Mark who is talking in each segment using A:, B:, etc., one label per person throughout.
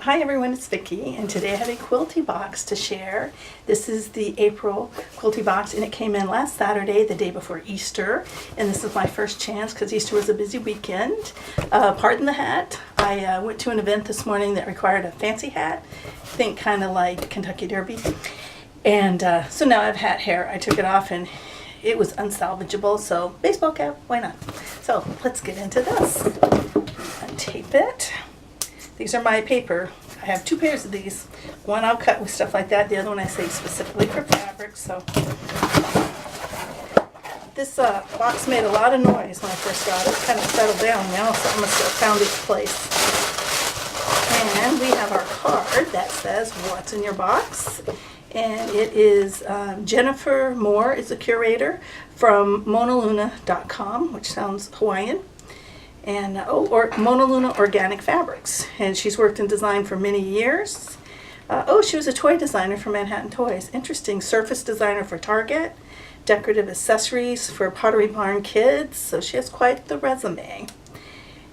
A: Hi everyone, it's Vicki, and today I have a Quilty Box to share. This is the April Quilty Box, and it came in last Saturday, the day before Easter, and this is my first chance because Easter was a busy weekend. Pardon the hat. I went to an event this morning that required a fancy hat, think kind of like Kentucky Derby, and so now I have hat hair. I took it off and it was unsalvageable, so baseball cap, why not? So let's get into this. Untape it. These are my paper. I have two pairs of these. One I'll cut with stuff like that. The other one I save specifically for fabric. So this box made a lot of noise when I first got it. It's kind of settled down now, so I must have found its place. And we have our card that says what's in your box. And it is Jennifer Moore is the curator from Monaluna.com, which sounds Hawaiian. And or Monaluna Organic Fabrics, and she's worked in design for many years. She was a toy designer for Manhattan Toys. Interesting. Surface designer for Target, decorative accessories for Pottery Barn Kids, so she has quite the resume.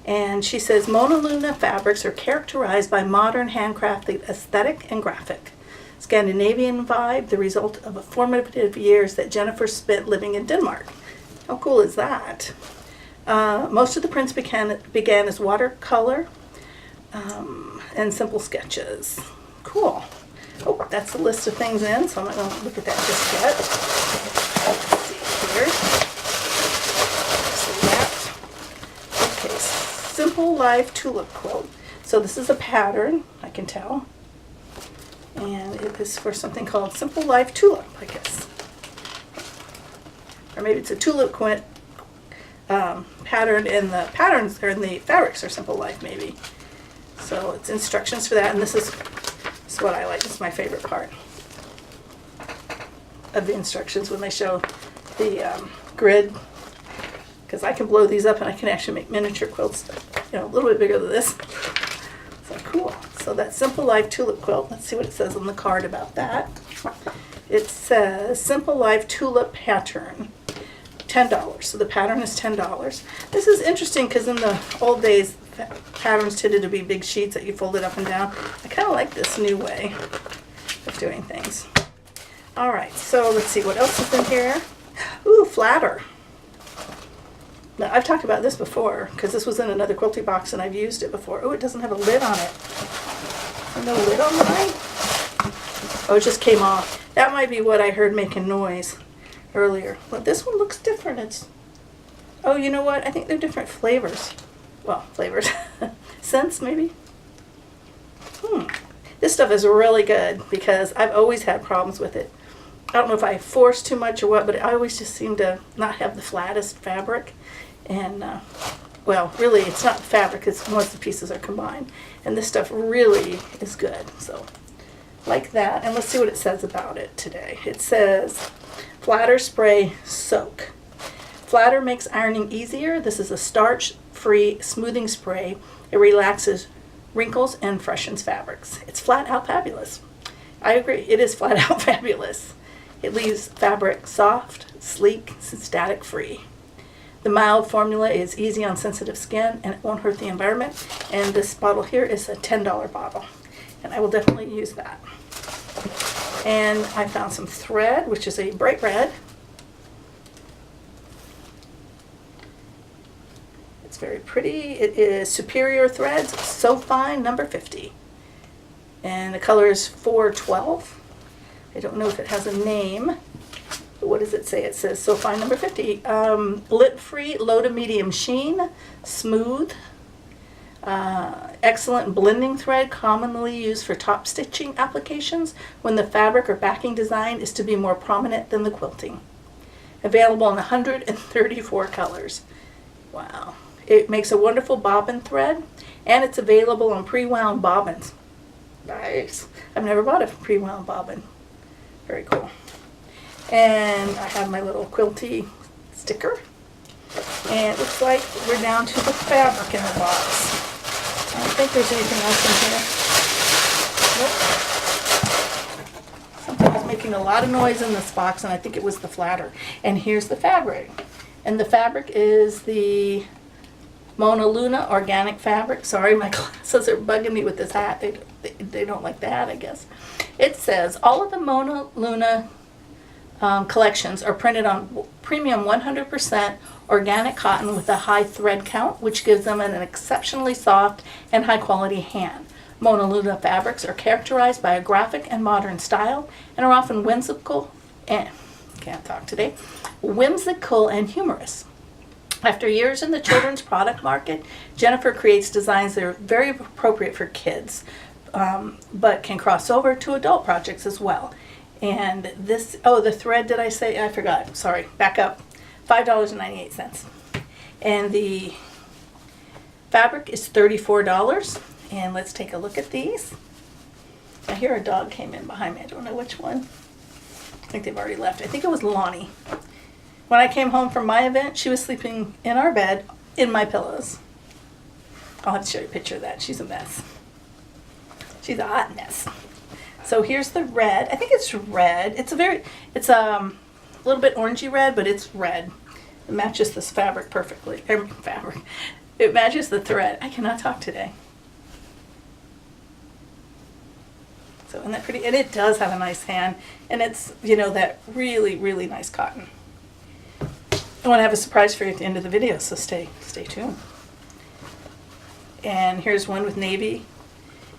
A: And she says Monaluna fabrics are characterized by modern handcrafted aesthetic and graphic Scandinavian vibe, the result of a formative years that Jennifer spent living in Denmark. How cool is that? Most of the prints began as watercolor and simple sketches. Cool. Oh, that's a list of things in, so I'm not going to look at that just yet. Let's see here. See that. Okay, Simple Life Tulip Quilt. So this is a pattern, I can tell. And it is for something called Simple Life Tulip, I guess. Or maybe it's a tulip quilt. Pattern in the patterns or in the fabrics are Simple Life maybe. So it's instructions for that, and this is what I like. This is my favorite part of the instructions when they show the grid, because I can blow these up and I can actually make miniature quilts, a little bit bigger than this. So cool. So that's Simple Life Tulip Quilt. Let's see what it says on the card about that. It says Simple Life Tulip Pattern. $10. So the pattern is $10. This is interesting because in the old days, patterns tended to be big sheets that you folded up and down. I kind of like this new way of doing things. All right, so let's see what else is in here. Ooh, flatter. Now, I've talked about this before because this was in another Quilty Box and I've used it before. Oh, it doesn't have a lid on it. No lid on mine? Oh, it just came off. That might be what I heard making noise earlier. But this one looks different. Oh, you know what? I think they're different flavors. Well, flavors. Scents, maybe? This stuff is really good because I've always had problems with it. I don't know if I force too much or what, but I always just seem to not have the flattest fabric. And, well, really, it's not the fabric. It's once the pieces are combined. And this stuff really is good. So, like that. And let's see what it says about it today. It says Flatter Spray Soak. Flatter makes ironing easier. This is a starch-free smoothing spray. It relaxes wrinkles and freshens fabrics. It's flat out fabulous. I agree. It is flat out fabulous. It leaves fabric soft, sleek, static-free. The mild formula is easy on sensitive skin and it won't hurt the environment. And this bottle here is a $10 bottle. And I will definitely use that. And I found some thread, which is a bright red. It's very pretty. It is Superior Threads, So Fine, number 50. And the color is 412. I don't know if it has a name. But what does it say? It says So Fine, number 50. Lip-free, low to medium sheen, smooth. Excellent blending thread, commonly used for top stitching applications when the fabric or backing design is to be more prominent than the quilting. Available in 134 colors. Wow. It makes a wonderful bobbin thread, and it's available on pre-wound bobbins. Nice. I've never bought a pre-wound bobbin. Very cool. And I have my little Quilty sticker. And it looks like we're down to the fabric in the box. I don't think there's anything else in here. Nope. Something was making a lot of noise in this box, and I think it was the flatter. And here's the fabric. And the fabric is the Monaluna organic fabric. Sorry, my glasses are bugging me with this hat. They don't like the hat, I guess. It says all of the Monaluna collections are printed on premium 100% organic cotton with a high thread count, which gives them an exceptionally soft and high quality hand. Monaluna fabrics are characterized by a graphic and modern style and are often whimsical and whimsical and humorous. After years in the children's product market, Jennifer creates designs that are very appropriate for kids, but can cross over to adult projects as well. And this, oh, the thread, did I say? I forgot. Sorry, back up. $5.98. And the fabric is $34. And let's take a look at these. I hear a dog came in behind me. I don't know which one. I think they've already left. I think it was Lonnie. When I came home from my event, she was sleeping in our bed in my pillows. I'll have to show you a picture of that. She's a mess. She's a hot mess. So here's the red. I think it's red. It's a little bit orangey red, but it's red. It matches this fabric perfectly. It matches the thread. I cannot talk today. So isn't that pretty? And it does have a nice hand, and it's, you know, that really, really nice cotton. I want to have a surprise for you at the end of the video, so stay tuned. And here's one with navy,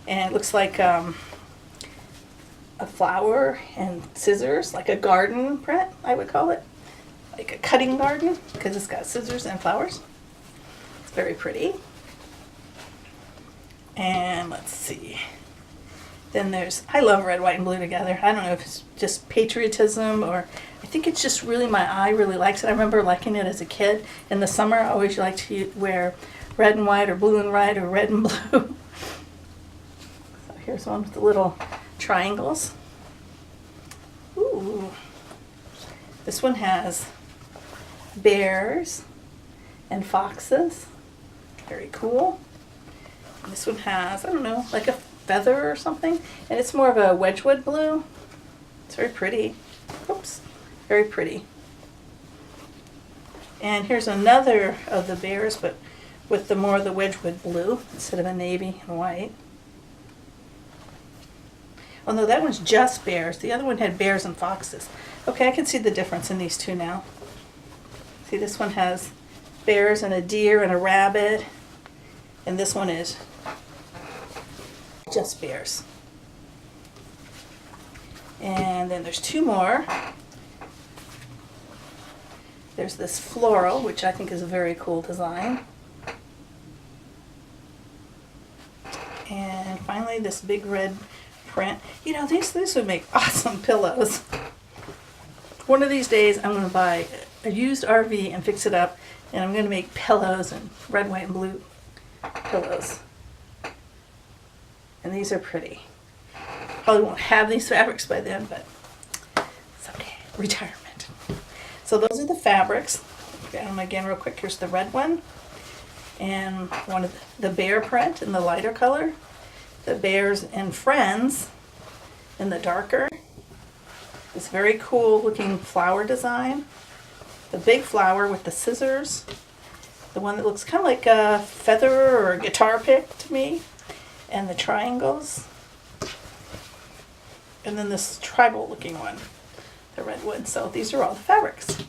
A: and it looks like a flower and scissors, like a garden print, I would call it. Like a cutting garden, because it's got scissors and flowers. It's very pretty. And let's see. Then there's, I love red, white, and blue together. I don't know if it's just patriotism or I think it's just really my eye really likes it. I remember liking it as a kid. In the summer, I always liked to wear red and white or blue and white or red and blue. So here's one with the little triangles. Ooh. This one has bears and foxes. Very cool. And this one has, I don't know, like a feather or something, and it's more of a Wedgwood blue. It's very pretty. Oops, very pretty. And here's another of the bears, but with the more of the Wedgwood blue instead of a navy and white. Oh no, that one's just bears. The other one had bears and foxes. Okay, I can see the difference in these two now. See, this one has bears and a deer and a rabbit, and this one is just bears. And then there's two more. There's this floral, which I think is a very cool design. And finally this big red print. You know, these would make awesome pillows. One of these days I'm going to buy a used RV and fix it up, and I'm going to make pillows and red, white, and blue pillows. And these are pretty. Probably won't have these fabrics by then, but someday, retirement. So those are the fabrics. Look at them again real quick. Here's the red one, and one of the bear print in the lighter color, the bears and friends in the darker. This very cool looking flower design, the big flower with the scissors, the one that looks kind of like a feather or a guitar pick to me, and the triangles, and then this tribal looking one, the redwood. So these are all the fabrics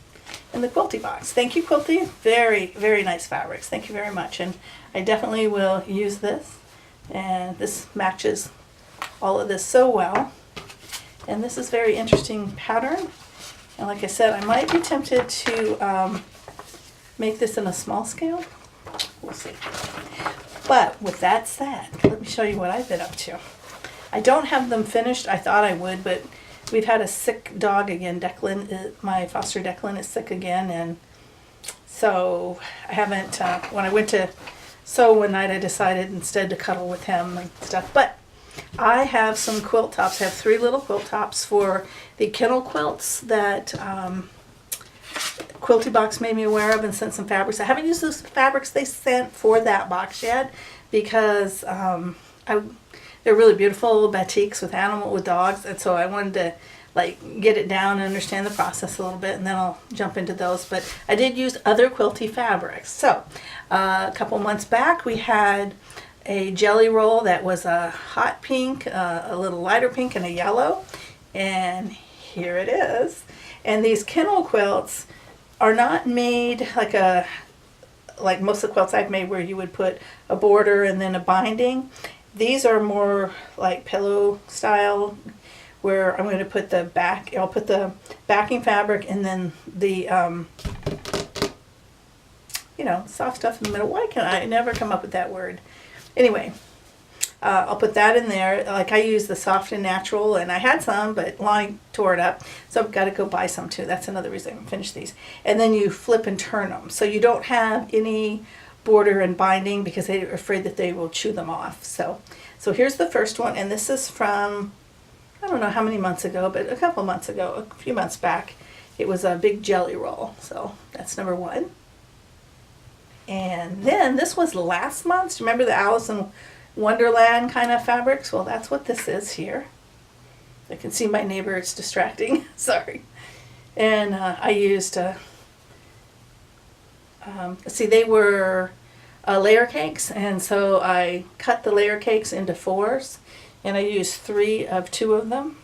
A: in the Quilty box. Thank you, Quilty. Very, very nice fabrics. Thank you very much. And I definitely will use this. And this matches all of this so well. And this is very interesting pattern. And like I said, I might be tempted to make this in a small scale. We'll see. But with that said, let me show you what I've been up to. I don't have them finished. I thought I would, but we've had a sick dog again. Declan, my foster Declan is sick again, and so I haven't, when I went to sew one night, I decided instead to cuddle with him and stuff. But I have some quilt tops. I have 3 little quilt tops for the kennel quilts that Quilty Box made me aware of and sent some fabrics. I haven't used those fabrics they sent for that box yet because they're really beautiful batiks with dogs, and so I wanted to like get it down and understand the process a little bit, and then I'll jump into those. But I did use other quilty fabrics. So A couple months back we had a jelly roll that was a hot pink, a little lighter pink, and a yellow. And here it is. And these kennel quilts are not made like most of the quilts I've made where you would put a border and then a binding. These are more like pillow style, where I'm going to put the back, I'll put the backing fabric and then the, you know, soft stuff in the middle. Why can I never come up with that word? Anyway, I'll put that in there. Like I use the soft and natural, and I had some, but Lonnie tore it up, so I've got to go buy some too. That's another reason I can finish these. And then you flip and turn them, so you don't have any border and binding because they're afraid that they will chew them off. So here's the first one, and this is from, I don't know how many months ago, but a couple months ago, a few months back. It was a big jelly roll, so that's number one. And then this was last month. Remember the Alice in Wonderland kind of fabrics? Well, that's what this is here. I can see my neighbor, it's distracting. Sorry. And I used, see, they were layer cakes, and so I cut the layer cakes into 4s, and I used 3 of 2 of them.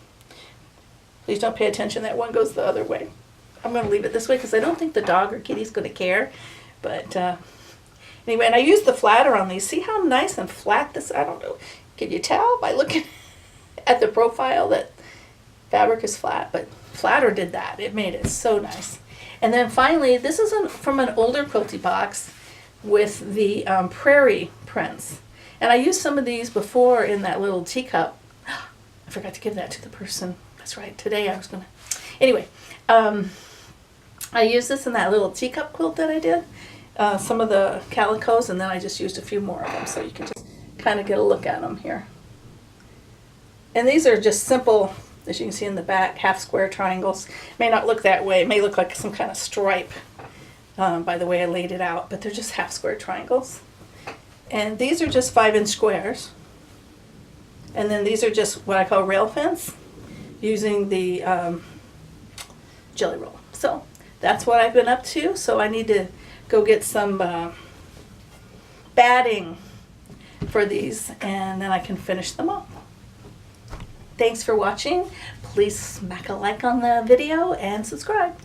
A: Please don't pay attention, that one goes the other way. I'm going to leave it this way because I don't think the dog or kitty's going to care. But anyway, and I used the flatter on these. See how nice and flat this, I don't know. Can you tell by looking at the profile that fabric is flat? But flatter did that. It made it so nice. And then finally, this is from an older Quilty box with the prairie prints. And I used some of these before in that little teacup. I forgot to give that to the person. That's right. Today I was going to. Anyway, I used this in that little teacup quilt that I did. Some of the calicos, and then I just used a few more of them, so you can just kind of get a look at them here. And these are just simple, as you can see in the back, half square triangles. May not look that way. It may look like some kind of stripe by the way I laid it out, but they're just half square triangles. And these are just 5-inch squares. And then these are just what I call rail fence, using the jelly roll. So that's what I've been up to. So I need to go get some batting for these, and then I can finish them up. Thanks for watching. Please smack a like on the video and subscribe.